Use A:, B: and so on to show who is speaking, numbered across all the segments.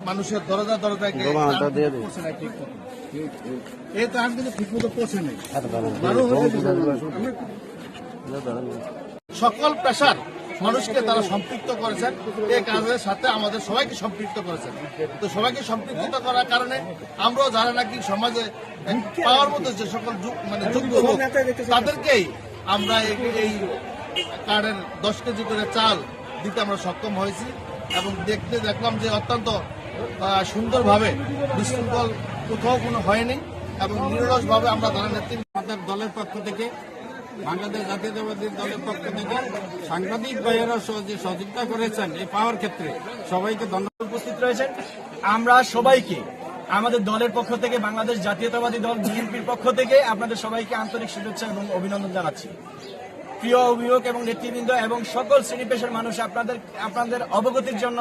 A: মানুষের দরজা দরজায় এই ত্রাণ কিন্তু ঠিক মতো পৌঁছে নেই। সকল পেশার মানুষকে তারা সম্পৃক্ত করেছেন এই কাজের সাথে, আমাদের সবাইকে সম্পৃক্ত করেছেন। তো সবাইকে সম্পৃক্ত করার কারণে আমরাও যারা নাকি সমাজে পাওয়ার মতো যে সকল যোগ্য লোক তাদেরকেই আমরা এই কার্ডের 10 কেজি করে চাল দিতে আমরা সক্ষম হয়েছি এবং দেখলাম যে অত্যন্ত সুন্দরভাবে বিশৃঙ্খল কোথাও কোনো হয়নি এবং নিরলসভাবে আমরা
B: আমাদের দলের পক্ষ থেকে, বাংলাদেশ জাতীয়তাবাদী দলের পক্ষ থেকে সাংবাদিক ভাইয়েরা যে সহযোগিতা করেছেন এই পাওয়ার ক্ষেত্রে সবাইকে ধন্যবাদ।
C: উপস্থিত রয়েছেন, আমরা সবাইকে আমাদের দলের পক্ষ থেকে, বাংলাদেশ জাতীয়তাবাদী দল বিএনপির পক্ষ থেকে আপনাদের সবাইকে আন্তরিক শুভেচ্ছা এবং অভিনন্দন জানাচ্ছি। প্রিয় অভিভাবক এবং নেতৃবৃন্দ এবং সকল শ্রেণী পেশার মানুষ, আপনাদের অবগতির জন্য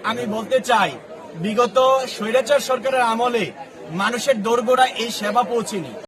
C: আমি বলতে চাই, বিগত স্বৈরাচার সরকারের আমলে মানুষের দোরগোড়ায় এই সেবা পৌঁছেনি।